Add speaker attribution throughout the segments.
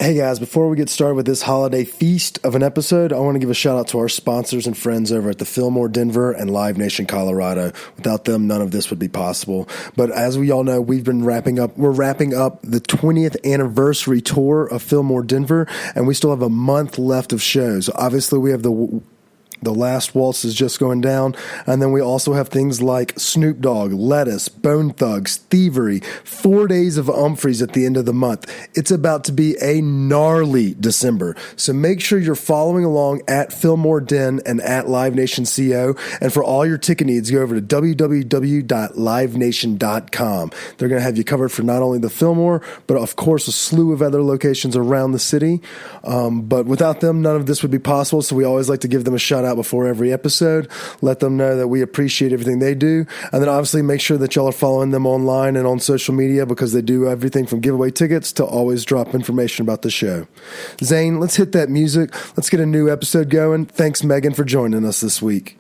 Speaker 1: Hey guys, before we get started with this holiday feast of an episode, I want to give a shout out to our sponsors and friends over at the Fillmore Denver and Live Nation Colorado. Without them, none of this would be possible. But as we all know, we're wrapping up the 20th anniversary tour of Fillmore Denver, and we still have a month left of shows. Obviously, we have the last waltz is just going down. And then we also have things like Snoop Dogg, Lettuce, Bone Thugs, Thievery, 4 days of Umphreys at the end of the month. It's about to be a gnarly December. So make sure you're following along at Fillmore Den and at Live Nation CO. And for all your ticket needs, go over to www.livenation.com. They're going to have you covered for not only the Fillmore, but of course a slew of other locations around the city. But without them, none of this would be possible. So we always like to give them a shout out before every episode, let them know that we appreciate everything they do, and then obviously make sure that y'all are following them online and on social media because they do everything from giveaway tickets to always drop information about the show. Zane, let's hit that music. Let's get a new episode going. Thanks, Megan, for joining us this week.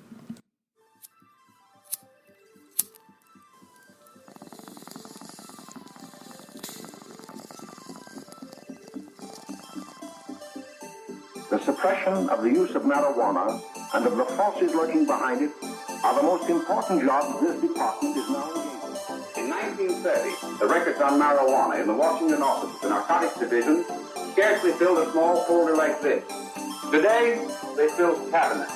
Speaker 2: The suppression of the use of marijuana and of the forces lurking behind it are the most important jobs this department is now engaged in. In 1930, the records on marijuana in the Washington office of the Narcotics Division scarcely filled a small folder like this. Today, they fill cabinets.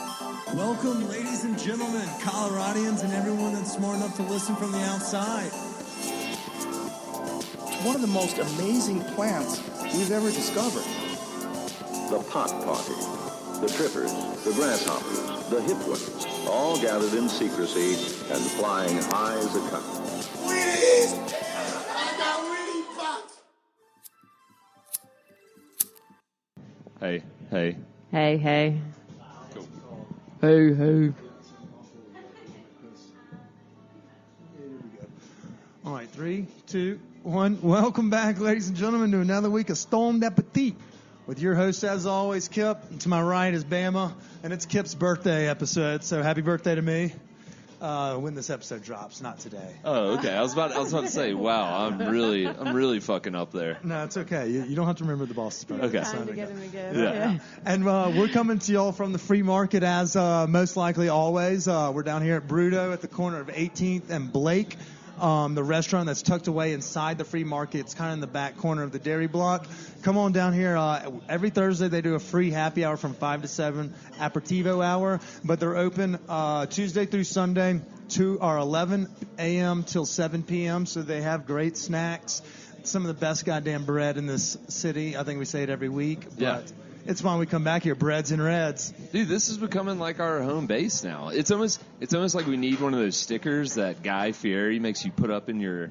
Speaker 3: Welcome, ladies and gentlemen, Coloradians, and everyone that's smart enough to listen from the outside.
Speaker 4: One of the most amazing plants we've ever discovered.
Speaker 5: The pot party, the trippers, the grasshoppers, the hip ones, all gathered in secrecy and flying high as a kite.
Speaker 6: Please! I got really fucked!
Speaker 7: Hey.
Speaker 8: Hey, hey.
Speaker 7: Cool.
Speaker 8: Hey.
Speaker 3: All right, 3, 2, 1. Welcome back, ladies and gentlemen, to another week of Stoned Appetit. With your host, as always, Kip. To my right is Bama, and it's Kip's birthday episode. So happy birthday to me. When this episode drops, not today.
Speaker 7: Oh, okay. I was about to say, wow, I'm really fucking up there.
Speaker 3: No, it's okay. You don't have to remember the boss's birthday.
Speaker 7: Okay.
Speaker 8: Time to get him again.
Speaker 7: Yeah.
Speaker 3: And we're coming to y'all from the free market as most likely always. We're down here at Bruto at the corner of 18th and Blake. The restaurant that's tucked away inside the free market. It's kind of in the back corner of the dairy block. Come on down here. Every Thursday they do a free happy hour from 5 to 7, aperitivo hour. But they're open Tuesday through Sunday, 11 a.m. till 7 p.m. So they have great snacks. Some of the best goddamn bread in this city. I think we say it every week. But
Speaker 7: Yeah.
Speaker 3: It's fun we come back here, breads and reds.
Speaker 7: Dude, this is becoming like our home base now. It's almost like we need one of those stickers that Guy Fieri makes you put up in your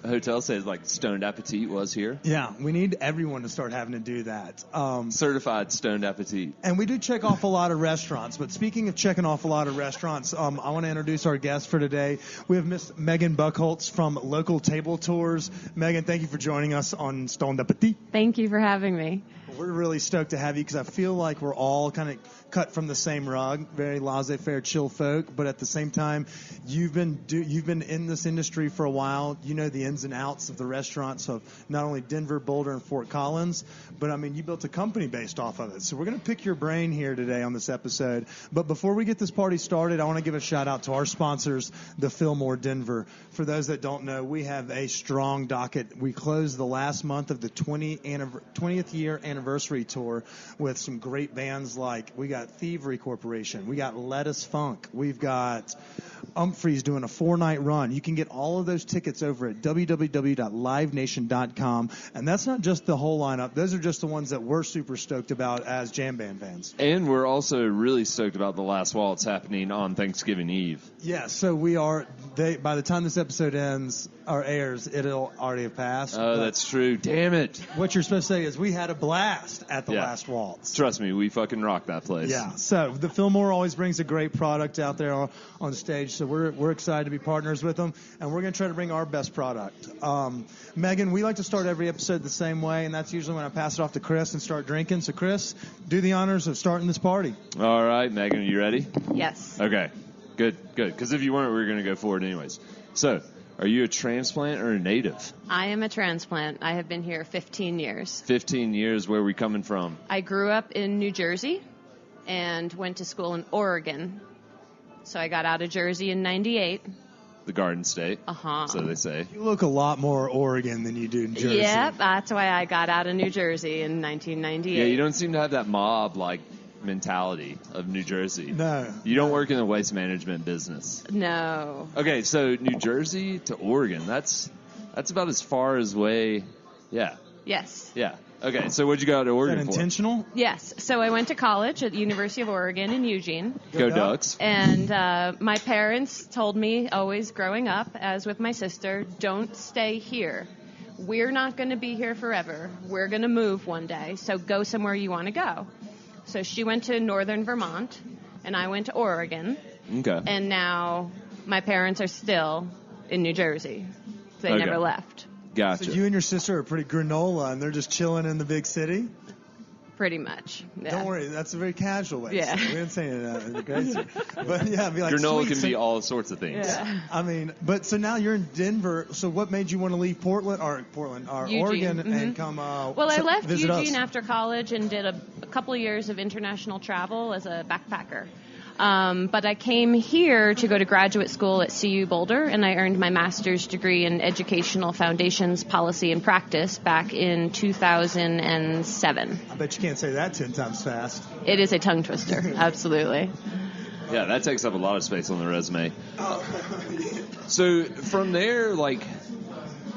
Speaker 7: hotel, says like Stoned Appetit was here.
Speaker 3: Yeah, we need everyone to start having to do that.
Speaker 7: Certified Stoned Appetit.
Speaker 3: And we do check off a lot of restaurants. But speaking of checking off a lot of restaurants, I want to introduce our guest for today. We have Miss Megan Buckholtz from Local Table Tours. Megan, thank you for joining us on Stoned Appetit.
Speaker 8: Thank you for having me.
Speaker 3: We're really stoked to have you because I feel like we're all kind of cut from the same rug, very laissez-faire, chill folk. But at the same time, you've been in this industry for a while. You know the ins and outs of the restaurants of not only Denver, Boulder, and Fort Collins, but I mean you built a company based off of it. So we're going to pick your brain here today on this episode. But before we get this party started, I want to give a shout out to our sponsors, the Fillmore Denver. For those that don't know, we have a strong docket. We closed the last month of the 20th year anniversary tour with some great bands like we got Thievery Corporation, we got Lettuce Funk, we've got Umphreys doing a 4-night run. You can get all of those tickets over at www.livenation.com. And that's not just the whole lineup. Those are just the ones that we're super stoked about as jam band fans.
Speaker 7: And we're also really stoked about the last waltz happening on Thanksgiving Eve.
Speaker 3: Yeah, so we are. By the time this episode ends or airs, it'll already have passed.
Speaker 7: Oh, that's true. Damn it.
Speaker 3: What you're supposed to say is we had a blast at the last waltz.
Speaker 7: Trust me, we fucking rock that place.
Speaker 3: Yeah. So the Fillmore always brings a great product out there on stage. So we're excited to be partners with them, and we're going to try to bring our best product. Megan, we like to start every episode the same way, and that's usually when I pass it off to Chris and start drinking. So Chris, do the honors of starting this party.
Speaker 7: All right, Megan, are you ready?
Speaker 8: Yes.
Speaker 7: Okay. Good. Because if you weren't, we were going to go forward anyways. So, Are you a transplant or a native?
Speaker 8: I am a transplant. I have been here 15 years.
Speaker 7: 15 years. Where are we coming from?
Speaker 8: I grew up in New Jersey and went to school in Oregon. So I got out of Jersey in 98.
Speaker 7: The Garden State.
Speaker 8: Uh-huh.
Speaker 7: So they say.
Speaker 3: You look a lot more Oregon than you do in Jersey.
Speaker 8: Yep, that's why I got out of New Jersey in 1998.
Speaker 7: Yeah, you don't seem to have that mob-like mentality of New Jersey.
Speaker 3: No.
Speaker 7: You don't work in the waste management business.
Speaker 8: No.
Speaker 7: Okay, so New Jersey to Oregon, that's about as far as way. Yeah.
Speaker 8: Yes.
Speaker 7: Yeah. Okay, so what'd you go to Oregon
Speaker 3: Is that
Speaker 7: for?
Speaker 3: intentional?
Speaker 8: Yes. So I went to college at the University of Oregon in Eugene.
Speaker 7: Go Ducks.
Speaker 8: And my parents told me always growing up, as with my sister, don't stay here. We're not going to be here forever. We're going to move one day. So go somewhere you want to go. So she went to northern Vermont, and I went to Oregon.
Speaker 7: Okay.
Speaker 8: And now my parents are still in New Jersey. They
Speaker 7: Okay.
Speaker 8: never left.
Speaker 7: Gotcha.
Speaker 3: So you and your sister are pretty granola, and they're just chilling in the big city?
Speaker 8: Pretty much. Yeah.
Speaker 3: Don't worry, that's a very casual way.
Speaker 8: Yeah.
Speaker 3: To say it. We didn't say it in a crazy. But yeah, be like
Speaker 7: Granola
Speaker 3: sweet.
Speaker 7: can be all sorts of things.
Speaker 8: Yeah.
Speaker 3: I mean, but so now you're in Denver. So what made you want to leave Oregon,
Speaker 8: Eugene.
Speaker 3: Oregon,
Speaker 8: Mm-hmm.
Speaker 3: and come?
Speaker 8: Well, I left
Speaker 3: visit
Speaker 8: Eugene
Speaker 3: us?
Speaker 8: after college and did a couple of years of international travel as a backpacker. But I came here to go to graduate school at CU Boulder, and I earned my master's degree in Educational Foundations, Policy, and Practice back in 2007.
Speaker 3: I bet you can't say that 10 times fast.
Speaker 8: It is a tongue twister, absolutely.
Speaker 7: Yeah, that takes up a lot of space on the resume. So from there, like,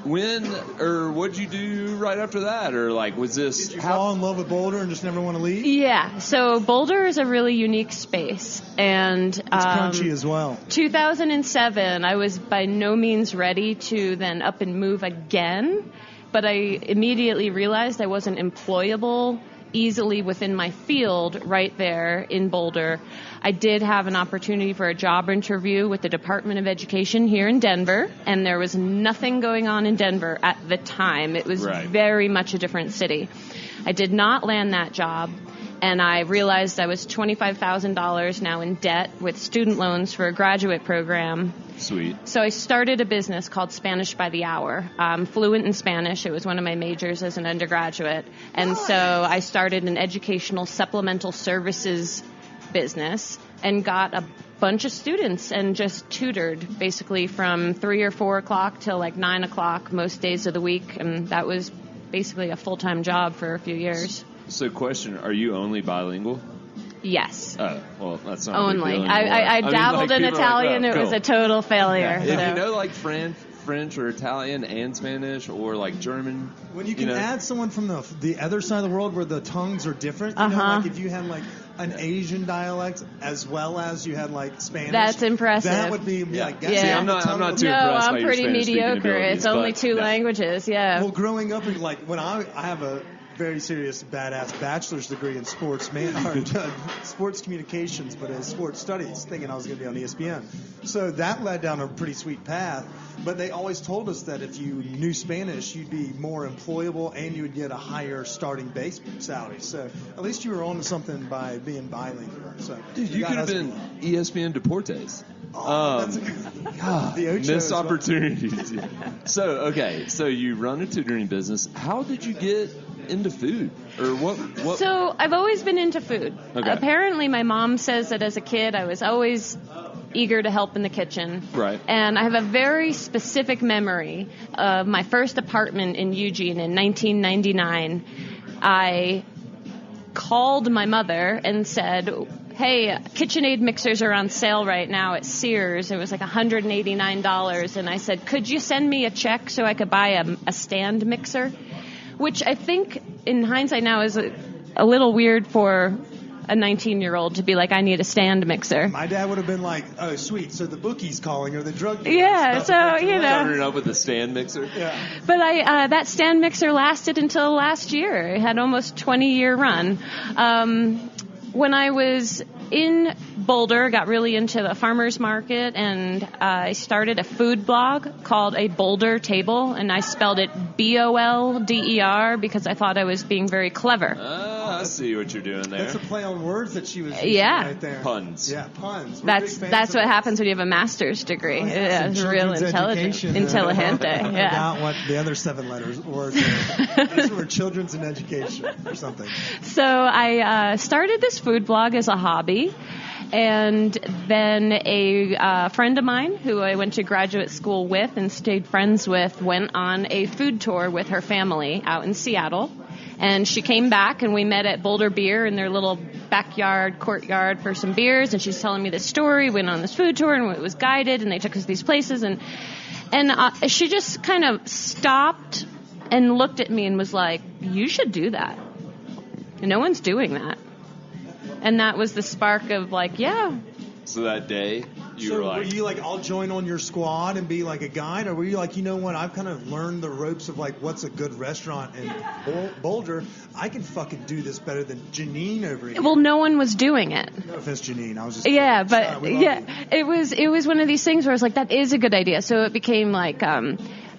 Speaker 7: when or what'd you do right after that? Or, like, was this...
Speaker 3: Did you fall in love with Boulder and just never want to leave?
Speaker 8: Yeah, so Boulder is a really unique space, and
Speaker 3: It's crunchy as well.
Speaker 8: 2007, I was by no means ready to then up and move again, but I immediately realized I wasn't employable easily within my field right there in Boulder. I did have an opportunity for a job interview with the Department of Education here in Denver, and there was nothing going on in Denver at the time. It was very much a different city. I did not land that job, and I realized I was $25,000 now in debt with student loans for a graduate program.
Speaker 7: Sweet.
Speaker 8: So I started a business called Spanish by the Hour. I'm fluent in Spanish. It was one of my majors as an undergraduate. And so I started an educational supplemental services business and got a bunch of students and just tutored basically from 3 or 4 o'clock till like 9 o'clock most days of the week. And that was basically a full-time job for a few years.
Speaker 7: So question, are you only bilingual?
Speaker 8: Yes.
Speaker 7: Oh, well, that's not
Speaker 8: Only.
Speaker 7: a big deal anymore.
Speaker 8: I dabbled in
Speaker 7: people are
Speaker 8: Italian.
Speaker 7: like, oh,
Speaker 8: It was
Speaker 7: cool.
Speaker 8: a total failure.
Speaker 7: If
Speaker 8: so.
Speaker 7: you know, like, French or Italian and Spanish or, like, German.
Speaker 3: When you can add someone from the other side of the world where the tongues are different, you know, like if you had, like, an Asian dialect as well as you had, like, Spanish.
Speaker 8: That's impressive.
Speaker 3: That would be, like,
Speaker 8: Yeah.
Speaker 7: See, I'm not too
Speaker 8: No,
Speaker 7: impressed
Speaker 8: I'm
Speaker 7: by your
Speaker 8: pretty
Speaker 7: Spanish-speaking
Speaker 8: mediocre.
Speaker 7: abilities,
Speaker 8: It's only
Speaker 7: but,
Speaker 8: 2 languages, yeah.
Speaker 3: Well, growing up, like, when I have a very serious, badass bachelor's degree in sports sports communications, but in sports studies, thinking I was going to be on ESPN. So that led down a pretty sweet path. But they always told us that if you knew Spanish, you'd be more employable and you would get a higher starting base salary. So at least you were on to something by being bilingual. So
Speaker 7: Dude, you could have been ESPN Deportes.
Speaker 3: the Ocho
Speaker 7: Missed
Speaker 3: as well.
Speaker 7: opportunities. So you run a tutoring business. How did you get into food? Or what?
Speaker 8: So I've always been into food.
Speaker 7: Okay.
Speaker 8: Apparently my mom says that as a kid I was always eager to help in the kitchen.
Speaker 7: Right.
Speaker 8: And I have a very specific memory of my first apartment in Eugene in 1999. I called my mother and said, hey, KitchenAid mixers are on sale right now at Sears. It was like $189. And I said, could you send me a check so I could buy a stand mixer? Which I think, in hindsight now, is a little weird for a 19-year-old to be like, I need a stand mixer.
Speaker 3: My dad would have been like, oh, sweet, so the bookie's calling or the drug dealer.
Speaker 8: Yeah, so, you know.
Speaker 7: Started up with a stand mixer.
Speaker 3: Yeah.
Speaker 8: But that stand mixer lasted until last year. It had almost a 20-year run. When I was in Boulder, got really into the farmer's market, and I started a food blog called A Boulder Table, and I spelled it BOLDER because I thought I was being very clever.
Speaker 7: I see what you're doing there.
Speaker 3: That's a play on words that she was using right there.
Speaker 7: Puns.
Speaker 3: Yeah, puns.
Speaker 8: That's what happens when you have a master's degree. It's real intelligent. Intelligente. Yeah.
Speaker 3: Not what the other 7 letters words were. These were children's and education or something.
Speaker 8: So I started this food blog as a hobby. And then a friend of mine who I went to graduate school with and stayed friends with went on a food tour with her family out in Seattle. And she came back, and we met at Boulder Beer in their little backyard, courtyard for some beers. And she's telling me this story. We went on this food tour, and it was guided, and they took us to these places. And she just kind of stopped and looked at me and was like, you should do that. No one's doing that. And that was the spark of like, yeah.
Speaker 7: So that day, were
Speaker 3: you like, I'll join on your squad and be like a guide? Or were you like, you know what, I've kind of learned the ropes of like what's a good restaurant in Boulder. I can fucking do this better than Janine over here.
Speaker 8: Well, no one was doing it.
Speaker 3: No offense, Janine. I was just
Speaker 8: yeah, but yeah, it was one of these things where I was like, that is a good idea. So it became like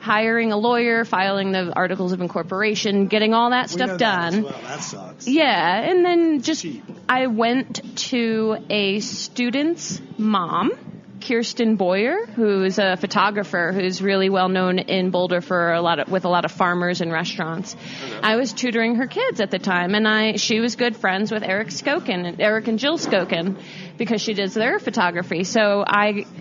Speaker 8: hiring a lawyer, filing the articles of incorporation, getting all that stuff done.
Speaker 3: That sucks.
Speaker 8: Yeah, and then just I went to a student's mom, Kirsten Boyer, who's a photographer who's really well known in Boulder with a lot of farmers and restaurants. Okay. I was tutoring her kids at the time, and she was good friends with Eric and Jill Skokin, because she does their photography. So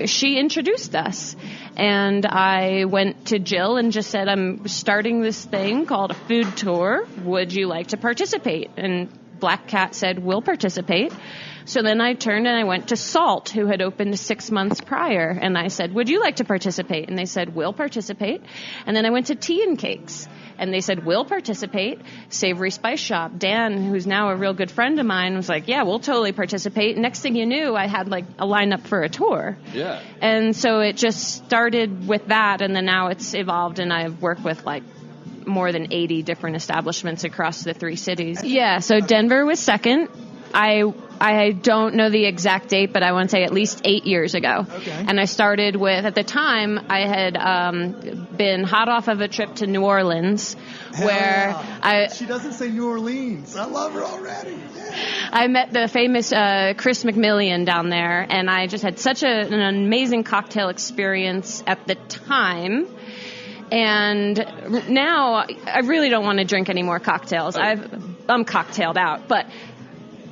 Speaker 8: she introduced us, and I went to Jill and just said, I'm starting this thing called a food tour. Would you like to participate? And Black Cat said, we'll participate. So then I turned and I went to Salt, who had opened 6 months prior, and I said, would you like to participate? And they said, we'll participate. And then I went to Tea and Cakes, and they said, we'll participate. Savory Spice Shop, Dan, who's now a real good friend of mine, was like, yeah, we'll totally participate. Next thing you knew, I had like a lineup for a tour.
Speaker 7: Yeah.
Speaker 8: And so it just started with that, and then now it's evolved, and I've worked with like more than 80 different establishments across the 3 cities. Yeah, so Denver was second. I don't know the exact date, but I want to say at least 8 years ago.
Speaker 3: Okay.
Speaker 8: And I started with, at the time, I had been hot off of a trip to New Orleans,
Speaker 3: She doesn't say New Orleans. I love her already. Yeah.
Speaker 8: I met the famous Chris McMillian down there, and I just had such an amazing cocktail experience at the time. And now I really don't want to drink any more cocktails. I'm cocktailed out, but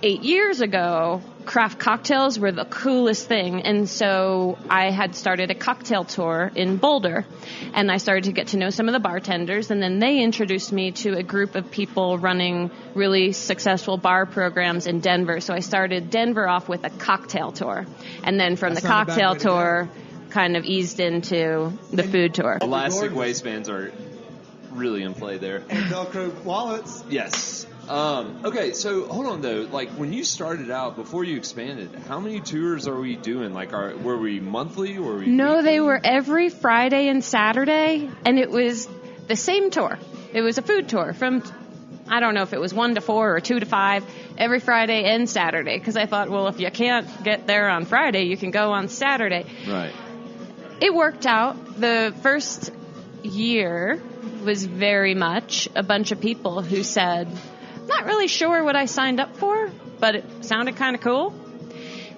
Speaker 8: 8 years ago, craft cocktails were the coolest thing, and so I had started a cocktail tour in Boulder, and I started to get to know some of the bartenders, and then they introduced me to a group of people running really successful bar programs in Denver. So I started Denver off with a cocktail tour, and then from the cocktail tour kind of eased into the food tour.
Speaker 7: Elastic waistbands are really in play there.
Speaker 3: And Velcro wallets.
Speaker 7: Yes. Okay, so hold on though. Like when you started out, before you expanded, how many tours are we doing? Like, were we monthly or were we
Speaker 8: No,
Speaker 7: weekly?
Speaker 8: they were every Friday and Saturday, and it was the same tour. It was a food tour from, I don't know if it was 1 to 4 or 2 to 5, every Friday and Saturday. Because I thought, well, if you can't get there on Friday, you can go on Saturday.
Speaker 7: Right.
Speaker 8: It worked out. The first year was very much a bunch of people who said, not really sure what I signed up for, but it sounded kind of cool.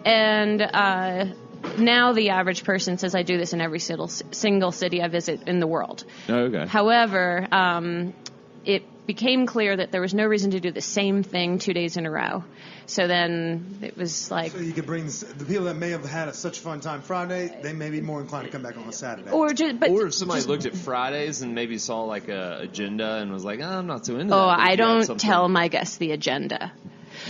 Speaker 8: And now the average person says I do this in every single city I visit in the world.
Speaker 7: Oh, okay.
Speaker 8: However, it became clear that there was no reason to do the same thing 2 days in a row. So then it was like...
Speaker 3: So you could bring the people that may have had such a fun time Friday, they may be more inclined to come back on a Saturday.
Speaker 7: Or if somebody looked at Fridays and maybe saw like a agenda and was like, I'm not so into that.
Speaker 8: Oh, I don't tell my guests the agenda.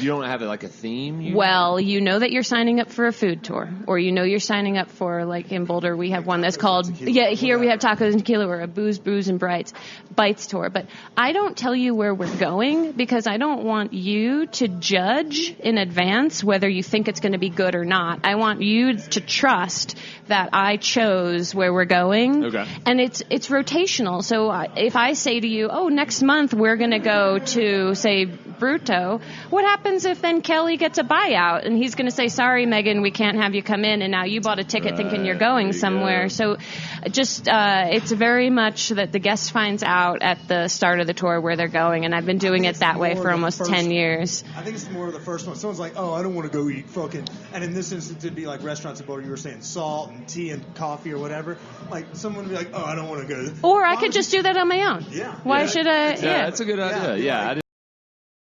Speaker 7: You don't have like a theme?
Speaker 8: Well, you know that you're signing up for a food tour, or you know you're signing up for, like in Boulder, we have one that's called, here we have Tacos and Tequila, or a Booze, Brews, and Bites tour. But I don't tell you where we're going because I don't want you to judge in advance whether you think it's going to be good or not. I want you to trust that I chose where we're going.
Speaker 7: Okay.
Speaker 8: And it's rotational. So if I say to you, oh, next month we're going to go to, say, Bruto, what happens happens if then Kelly gets a buyout and he's going to say, sorry, Megan, we can't have you come in, and now you bought a ticket thinking you're going somewhere. So just it's very much that the guest finds out at the start of the tour where they're going, and I've been doing it that way for almost 10 years.
Speaker 3: I think it's more of the first one. Someone's like, oh, I don't want to go eat fucking, and in this instance it'd be like restaurants in Boulder, you were saying salt and tea and coffee or whatever. Like someone would be like, oh, I don't want to go.
Speaker 8: Or I could just do that on my own.
Speaker 3: Yeah.
Speaker 8: Why should I?
Speaker 7: Yeah, that's a good idea. Yeah.